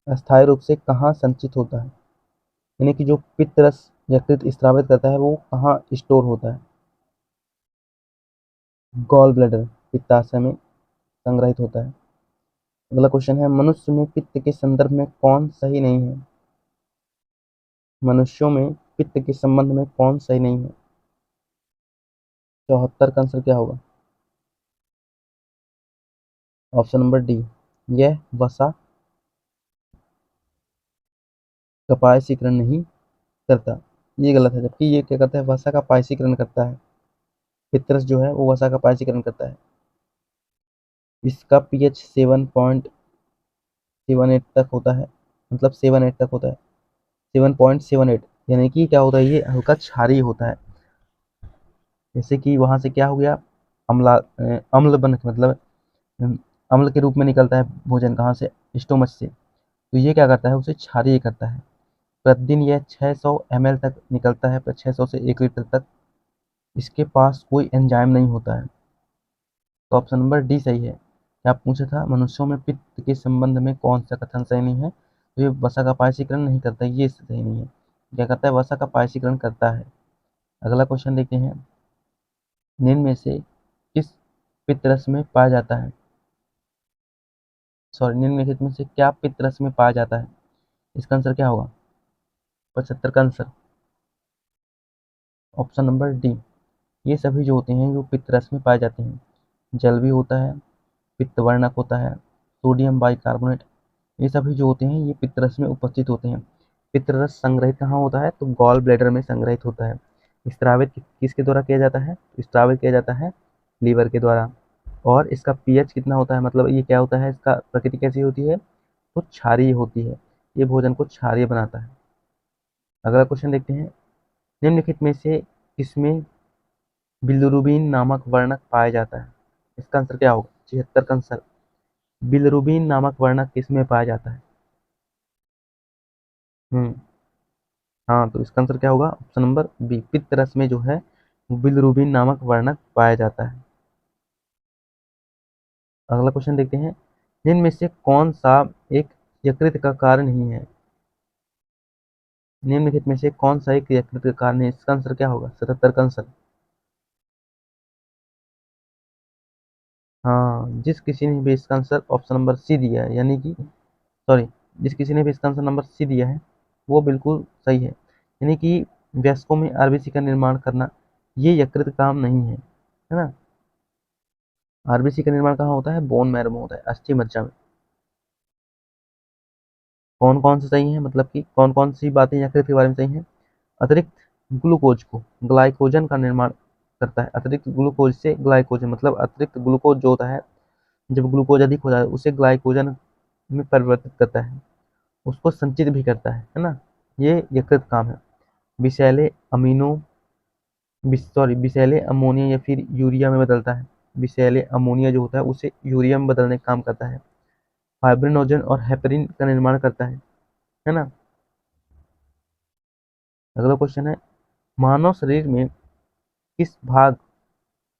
अस्थायी रूप से कहाँ संचित होता है? यानी कि जो पित्त रस यकृत स्रावित करता है वो कहाँ स्टोर होता है? गॉल ब्लैडर, पित्ताशय में संग्रहित होता है। अगला क्वेश्चन है, मनुष्य में पित्त के संदर्भ में कौन सही नहीं है? मनुष्यों में पित्त के संबंध में कौन सही नहीं है? 74 का आंसर क्या होगा? ऑप्शन नंबर डी, यह वसा का पायसीकरण नहीं करता। ये गलत है, जबकि ये क्या करता है? वसा का पायसीकरण करता है। पित्तरस जो है वो वसा का पायसीकरण करता है। इसका पीएच 7.78 तक होता है, मतलब 7.8 तक होता है, 7.78। यानी कि क्या होता है? ये हल्का क्षारीय होता है। जैसे कि वहां से क्या हो गया, अम्ल बन मतलब अम, अम्ल के रूप में निकलता है भोजन, कहाँ से? स्टोमच से। तो ये क्या करता है? उसे क्षारीय करता है। प्रतिदिन यह 600 ml तक निकलता है, 600 से 1 लीटर तक। इसके पास कोई एंजाइम नहीं होता है। तो ऑप्शन नंबर डी सही है। क्या पूछा था, मनुष्यों में पित्त के संबंध में कौन सा कथन सही नहीं है? तो ये वसा का पायसीकरण नहीं करता, ये सही नहीं है। क्या करता है? वसा का पायसीकरण करता है। अगला क्वेश्चन देखते हैं, निम्न में से किस पित्त में पाया जाता है? सॉरी, निम्नलिखित में से क्या पित्त रस में पाया जाता है? इसका आंसर क्या होगा? 75 का आंसर ऑप्शन नंबर डी, ये सभी जो होते हैं जो पित्त रस में पाए जाते हैं। जल भी होता है, पित्तवर्णक होता है, सोडियम बाइकार्बोनेट, ये सभी जो होते हैं ये पित्त रस में उपस्थित होते हैं। पित्त रस संग्रहित कहाँ होता है? तो गॉल ब्लैडर में संग्रहित होता है। स्रावित किसके द्वारा किया जाता है? स्रावित किया जाता है लीवर के द्वारा। और इसका पीएच कितना होता है, मतलब ये क्या होता है, इसका प्रकृति कैसी होती है? तो क्षारीय होती है। ये भोजन को क्षारीय बनाता है। अगला क्वेश्चन देखते हैं, निम्नलिखित में से किसमें बिलिरुबिन नामक वर्णक पाया जाता है? इसका आंसर क्या होगा? 76 का आंसर, बिलिरुबिन नामक वर्णक किसमें पाया जाता है? हम्म हाँ, तो इसका आंसर क्या होगा? ऑप्शन नंबर बी, पित्त रस में जो है बिलिरुबिन नामक वर्णक पाया जाता है। अगला क्वेश्चन देखते हैं, जिनमें में से कौन सा एक यकृत का कार्य नहीं है? निम्नलिखित में से कौन सा एक यकृत का कार्य नहीं है? इसका आंसर क्या होगा? 77 का आंसर, हाँ, जिस किसी ने भी इसका आंसर ऑप्शन नंबर सी दिया है, यानी कि सॉरी, जिस किसी ने भी इसका आंसर नंबर सी दिया है वो बिल्कुल सही है। यानी कि वयस्कों में आरबीसी का निर्माण करना ये यकृत काम नहीं है ना। आरबीसी का निर्माण कहाँ होता है? बोन मैरो में होता है, अस्थि मज्जा में। कौन कौन से सही है, मतलब कि कौन कौन सी बातें यकृत के बारे में सही हैं? अतिरिक्त ग्लूकोज को ग्लाइकोजन का निर्माण करता है। अतिरिक्त ग्लूकोज से ग्लाइकोजन, मतलब अतिरिक्त ग्लूकोज जो होता है, जब ग्लूकोज अधिक हो जाए उसे ग्लाइकोजन में परिवर्तित करता है, उसको संचित भी करता है ना। ये यकृत काम है। विषैले अमीनो विषैले अमोनिया या फिर यूरिया में बदलता है। विषैले अमोनिया जो होता है उसे यूरिया में बदलने का काम करता है। फाइब्रिनोजन और हेपरिन का निर्माण करता है ना। अगला क्वेश्चन है, मानव शरीर में किस भाग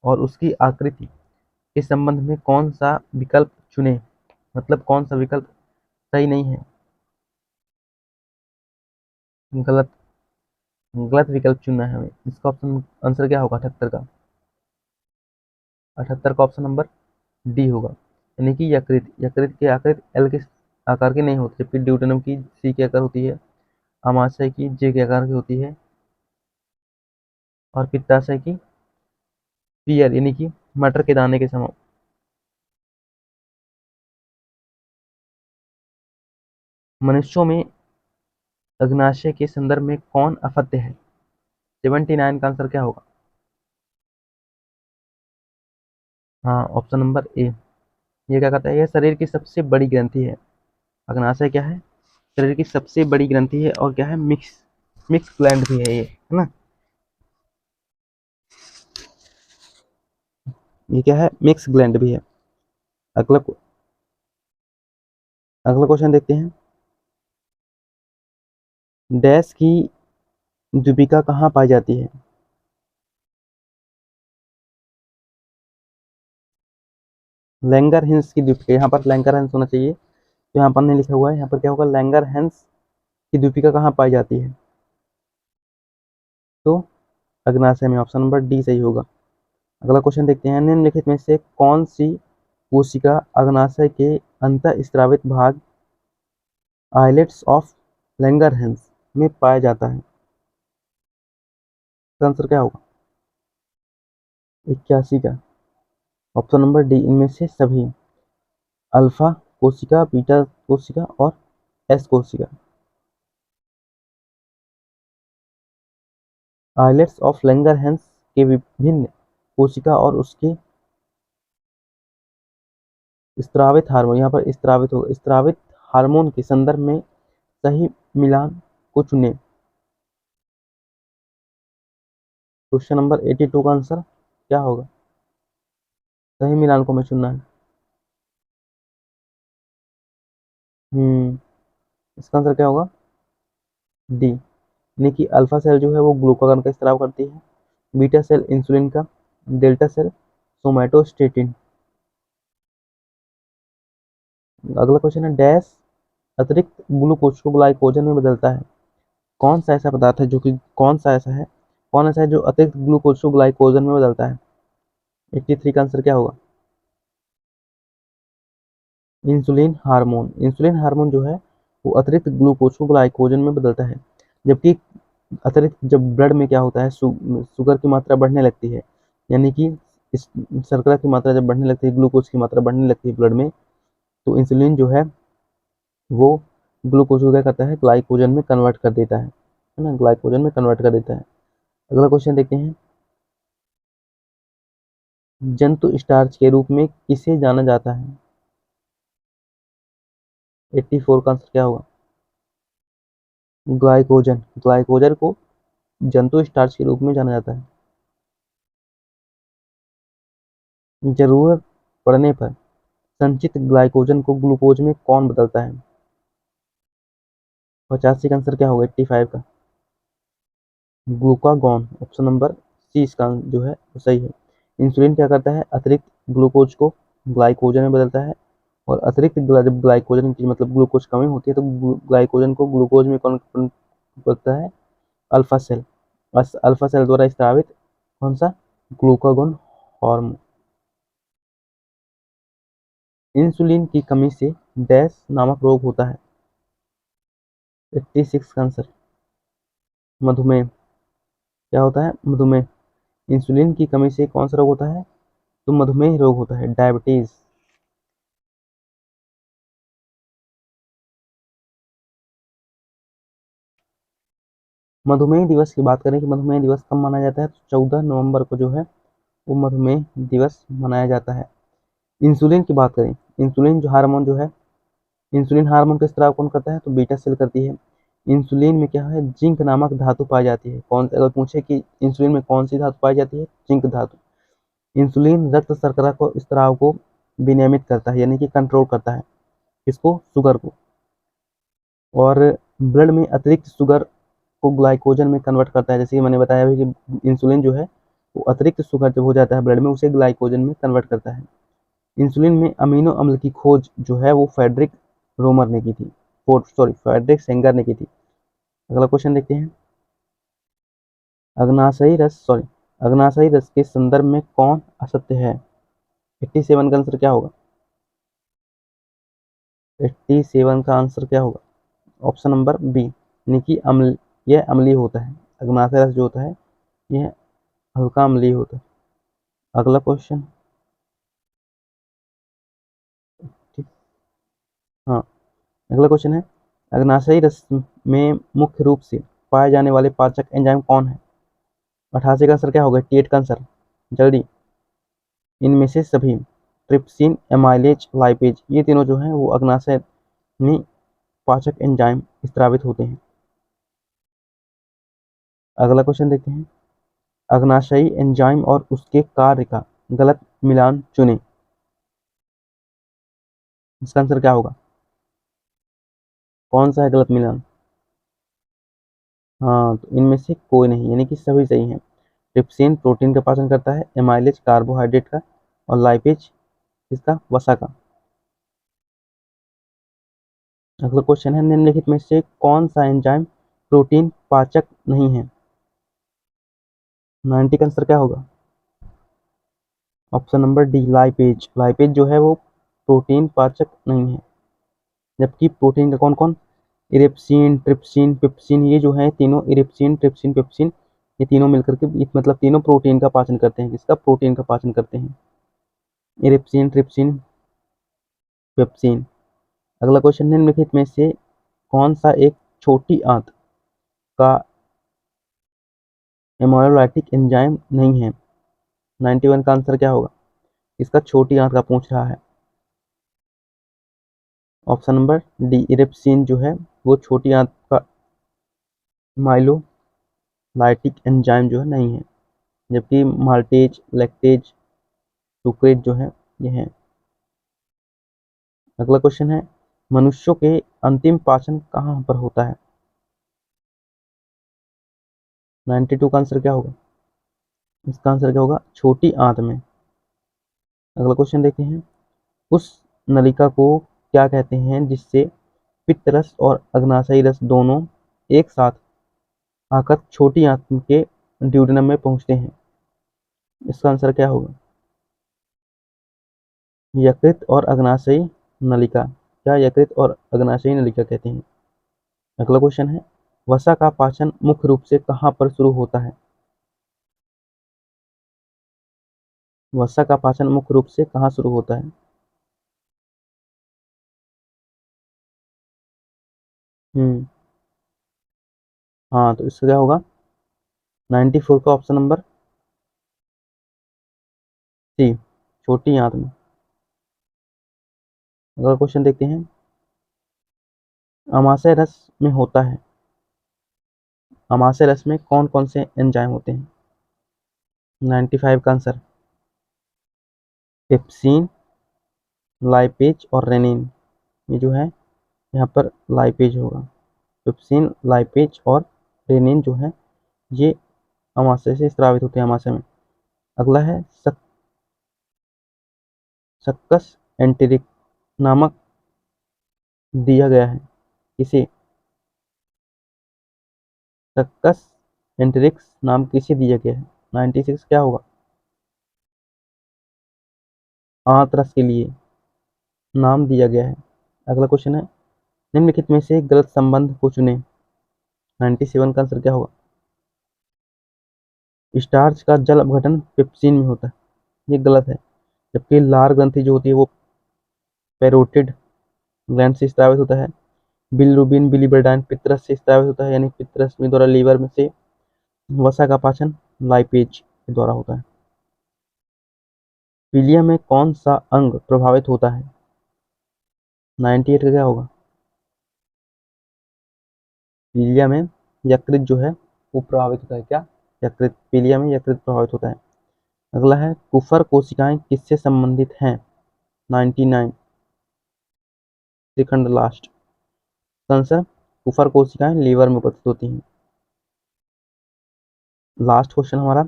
और उसकी आकृति के संबंध में कौन सा विकल्प चुने? मतलब कौन सा विकल्प सही नहीं है? गलत, गलत विकल्प चुनना है हमें। इसका ऑप्शन आंसर क्या होगा? 78 का, 78 का ऑप्शन नंबर डी होगा। यानी कि यकृत, यकृत की आकृति एल के आकार की नहीं होती, जबकि ड्यूटेनम की सी के आकार होती है, अमाशय की जे के आकार की होती है, और पित्ताशय की पीएल यानी कि मटर के दाने के समान। मनुष्यों में अग्नाशय के संदर्भ में कौन अपत्य है? 79 का आंसर क्या होगा? हाँ, ऑप्शन नंबर ए, ये क्या कहता है? यह शरीर की सबसे बड़ी ग्रंथि है। अग्नाशय क्या है? शरीर की सबसे बड़ी ग्रंथि है, और क्या है? मिक्स मिक्स ग्लैंड भी है ये, है ना। ये क्या है, मिक्स ग्लैंड भी है। अगला अगला क्वेश्चन देखते हैं। डैश की द्वीपिका कहाँ पाई जाती है? लैंगरहैंस की द्वीपिका, यहाँ पर लैंगरहैंस होना चाहिए, तो यहाँ पर नहीं लिखा हुआ है, यहाँ पर क्या होगा, लैंगरहैंस की द्वीपिका कहाँ पाई जाती है? तो अग्नाशय में, ऑप्शन नंबर डी सही होगा। अगला क्वेश्चन देखते हैं। निम्नलिखित में से कौन सी कोशिका अग्नाशय के अंतःस्रावित भाग आइलेट्स ऑफ लैंगरहैंस में पाया जाता है? इसका आंसर क्या होगा? 81 का, ऑप्शन नंबर डी, इनमें से सभी। अल्फा कोशिका, बीटा कोशिका और एस कोशिका। आइलेट्स ऑफ लैंगरहैंस के विभिन्न कोशिका और उसके स्रावित हार्मोन, यहाँ पर स्रावित होगा, स्रावित हार्मोन के संदर्भ में सही मिलान को चुनें। क्वेश्चन नंबर 82 का आंसर क्या होगा? सही मिलान को हमें चुनना है। इसका आंसर क्या होगा? डी, यानी कि अल्फा सेल जो है वो ग्लूकागॉन का स्राव करती है, बीटा सेल इंसुलिन का, डेल्टा सेल सोमैटोस्टेटिन। अगला क्वेश्चन है, डैश अतिरिक्त ग्लूकोज को ग्लाइकोजन में बदलता है? कौन सा ऐसा पदार्थ है जो कि, कौन ऐसा है जो अतिरिक्त ग्लूकोज को ग्लाइकोजन में बदलता है? 83 का आंसर क्या होगा? Insulin hormone. इंसुलिन हार्मोन जो है वो अतिरिक्त ग्लूकोज को ग्लाइकोजन में बदलता है। जबकि अतिरिक्त जब ब्लड में क्या होता है, शुगर की मात्रा बढ़ने लगती है, यानी कि इस शर्करा की मात्रा जब बढ़ने लगती है, ग्लूकोज की मात्रा बढ़ने लगती है ब्लड में, तो इंसुलिन जो है वो ग्लूकोज को क्या करता है, ग्लाइकोजन में कन्वर्ट कर देता है ना, ग्लाइकोजन में कन्वर्ट कर देता है। अगला क्वेश्चन देखते हैं। जंतु स्टार्च के रूप में किसे जाना जाता है? 84 का आंसर क्या होगा? ग्लाइकोजन। ग्लाइकोजन को जंतु स्टार्च के रूप में जाना जाता है। जरूरत पड़ने पर संचित ग्लाइकोजन को ग्लूकोज में कौन बदलता है? 85 का आंसर क्या होगा? 85 का, ग्लूकागॉन, ऑप्शन नंबर सी इसका जो है वो सही है। इंसुलिन क्या करता है, अतिरिक्त ग्लूकोज को ग्लाइकोजन में बदलता है, और अतिरिक्त जब ग्लाइकोजन की मतलब ग्लूकोज कमी होती है तो ग्लाइकोजन को ग्लूकोज में कौन कौन बदलता है? Alpha cell. बस अल्फा सेल द्वारा स्रावित कौन सा? Glucagon hormone. इंसुलिन की कमी से डैश नामक रोग होता है? 86 का आंसर, मधुमेह। क्या होता है? मधुमेह। इंसुलिन की कमी से कौन सा रोग होता है? तो मधुमेह रोग होता है, डायबिटीज। मधुमेह दिवस की बात करें कि मधुमेह दिवस कब मनाया जाता है, तो 14 नवंबर को जो है वो मधुमेह दिवस मनाया जाता है। इंसुलिन की बात करें, इंसुलिन जो हार्मोन जो है, इंसुलिन हार्मोन का स्राव कौन करता है? तो बीटा सेल करती है। इंसुलिन में क्या है, जिंक नामक धातु पाई जाती है। कौन, अगर पूछे कि इंसुलिन में कौन सी धातु पाई जाती है? जिंक धातु। इंसुलिन रक्त शर्करा को स्राव को विनियमित करता है, यानी कि कंट्रोल करता है, किसको? शुगर को। और ब्लड में अतिरिक्त शुगर को ग्लाइकोजन में कन्वर्ट करता है, जैसे कि मैंने बताया भी कि इंसुलिन जो है वो अतिरिक्त शुगर जब हो जाता है ब्लड में, उसे ग्लाइकोजन में कन्वर्ट करता है। इंसुलिन में अमीनो अम्ल की खोज जो है वो फ्रेडरिक रोमर ने की थी, फ्रेडरिक सेंगर ने की थी। अगला क्वेश्चन देखते हैं। अग्नाशयी रस के संदर्भ में कौन असत्य है? 87 का आंसर क्या होगा? 87 का आंसर क्या होगा? ऑप्शन नंबर बी, यानी कि अम्ल, यह अम्लीय होता है। अग्नाशय रस जो होता है यह हल्का अम्लीय होता है। अगला क्वेश्चन, ठीक, हाँ, अगला क्वेश्चन है, अग्नाशयी रस में मुख्य रूप से पाए जाने वाले पाचक एंजाइम कौन है? 88 का आंसर क्या होगा? 88 का आंसर, जल्दी, इनमें से सभी। ट्रिप्सिन, एमाइलेज, लाइपेज, ये तीनों जो हैं वो अग्नाशय में पाचक एंजाइम स्रावित होते हैं। अगला क्वेश्चन देखते हैं। अग्नाशयी एंजाइम और उसके कार्य का गलत मिलान चुनें। इसका आंसर क्या होगा? कौन सा है गलत मिलान? हाँ, तो इनमें से कोई नहीं, यानी कि सभी सही हैं। ट्रिप्सिन प्रोटीन का पाचन करता है, एमाइलेज कार्बोहाइड्रेट का, और लाइपेज इसका वसा का। अगला क्वेश्चन है, निम्नलिखित में से कौन सा एंजाइम प्रोटीन पाचक नहीं है? 90 का आंसर क्या होगा? Option number D, lipase. Lipase जो है वो प्रोटीन पाचक नहीं है। जबकि प्रोटीन का कौन कौन? इरिप्सिन, ट्रिप्सिन, पिप्सिन, ये जो है तीनों, इरिप्सिन, ट्रिप्सिन, पिप्सिन, ये तीनों मिलकर के मतलब तीनों प्रोटीन का पाचन करते हैं। किसका? प्रोटीन का पाचन करते हैं, इरिप्सिन, ट्रिप्सिन, पिप्सिन। अगला क्वेश्चन, निम्नलिखित में से कौन सा एक छोटी आंत का एमाइलोलाइटिक एंजाइम नहीं है? 91 का आंसर क्या होगा? इसका छोटी आंत का पूछ रहा है। ऑप्शन नंबर डी, इरिप्सिन जो है वो छोटी आंत का माइलोलाइटिक एंजाइम जो है नहीं है। जबकि माल्टेज, लैक्टेज, सुक्रेज जो है ये है। अगला क्वेश्चन है, मनुष्यों के अंतिम पाचन कहाँ पर होता है? 92 का आंसर क्या होगा? इसका आंसर क्या होगा? छोटी आंत में। अगला क्वेश्चन देखते हैं, उस नलिका को क्या कहते हैं जिससे पित्त रस और अग्नाशयी रस दोनों एक साथ आकर छोटी आंत के ड्यूडेनम में पहुंचते हैं? इसका आंसर क्या होगा? यकृत और अग्नाशयी नलिका। क्या यकृत और अग्नाशयी नलिका कहते हैं? अगला क्वेश्चन है, वसा का पाचन मुख्य रूप से कहाँ पर शुरू होता है? वसा का पाचन मुख्य रूप से कहाँ शुरू होता है? हम्म हाँ, तो इसका क्या होगा? 94 का ऑप्शन नंबर सी, छोटी आंत में। अगला क्वेश्चन देखते हैं, अमाशय रस में होता है, अमाशय रस में कौन कौन से एंजाइम होते हैं? 95 का आंसर पेप्सिन, लाइपेज और रेनिन। ये जो है यहाँ पर लाइपेज होगा। पेप्सिन, लाइपेज और रेनिन जो है ये अमाशय से स्रावित होते हैं, अमाशय में। अगला है, सक्कस एंटेरिक नामक दिया गया है किसे? सक्कस एंटेरिक्स नाम किसे दिया गया है? 96 क्या होगा? आंतरस के लिए नाम दिया गया है। अगला क्वेश्चन है, निम्नलिखित में से गलत संबंध को चुनें। 97 का आंसर क्या होगा? स्टार्च का जल अपघटन पेप्सिन में होता है, ये गलत है। जबकि लार ग्रंथि जो होती है वो पैरोटिड ग्लैंड से स्रावित होता है। बिलिरुबिन, बिलिबर्डाइन पित्तरस से स्रावित होता है, यानी पित्तरस में द्वारा लीवर में से वसा का पाचन लाइपेज के द्वारा होता है। पीलिया में कौन सा अंग प्रभावित होता है? 98 का क्या होगा? पीलिया में यकृत जो है वो प्रभावित होता है। क्या? यकृत। पीलिया में यकृत प्रभावित होता है। अगला है, कुफर कोशिकाएं किससे संबंधित हैं? 99, सेकंड लास्ट आंसर, कुफर कोशिकाएं लीवर में उपस्थित होती हैं। लास्ट क्वेश्चन हमारा,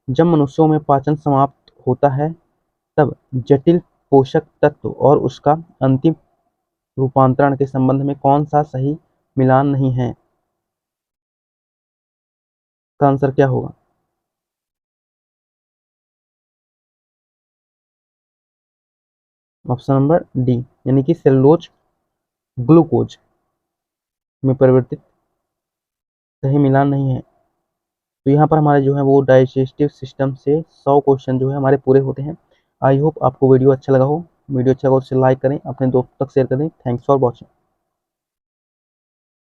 जब मनुष्यों में पाचन समाप्त होता है तब जटिल पोषक तत्व और उसका अंतिम रूपांतरण के संबंध में कौन सा सही मिलान नहीं है? का आंसर क्या होगा? ऑप्शन नंबर डी, यानी कि सेलुलोज ग्लूकोज में परिवर्तित सही मिलान नहीं है। तो यहाँ पर हमारे जो है वो डाइजेस्टिव सिस्टम से 100 क्वेश्चन जो है हमारे पूरे होते हैं। आई होप आपको वीडियो अच्छा लगा हो। वीडियो अच्छा लगा तो उसे लाइक करें, अपने दोस्तों तक शेयर करें। Thanks for watching.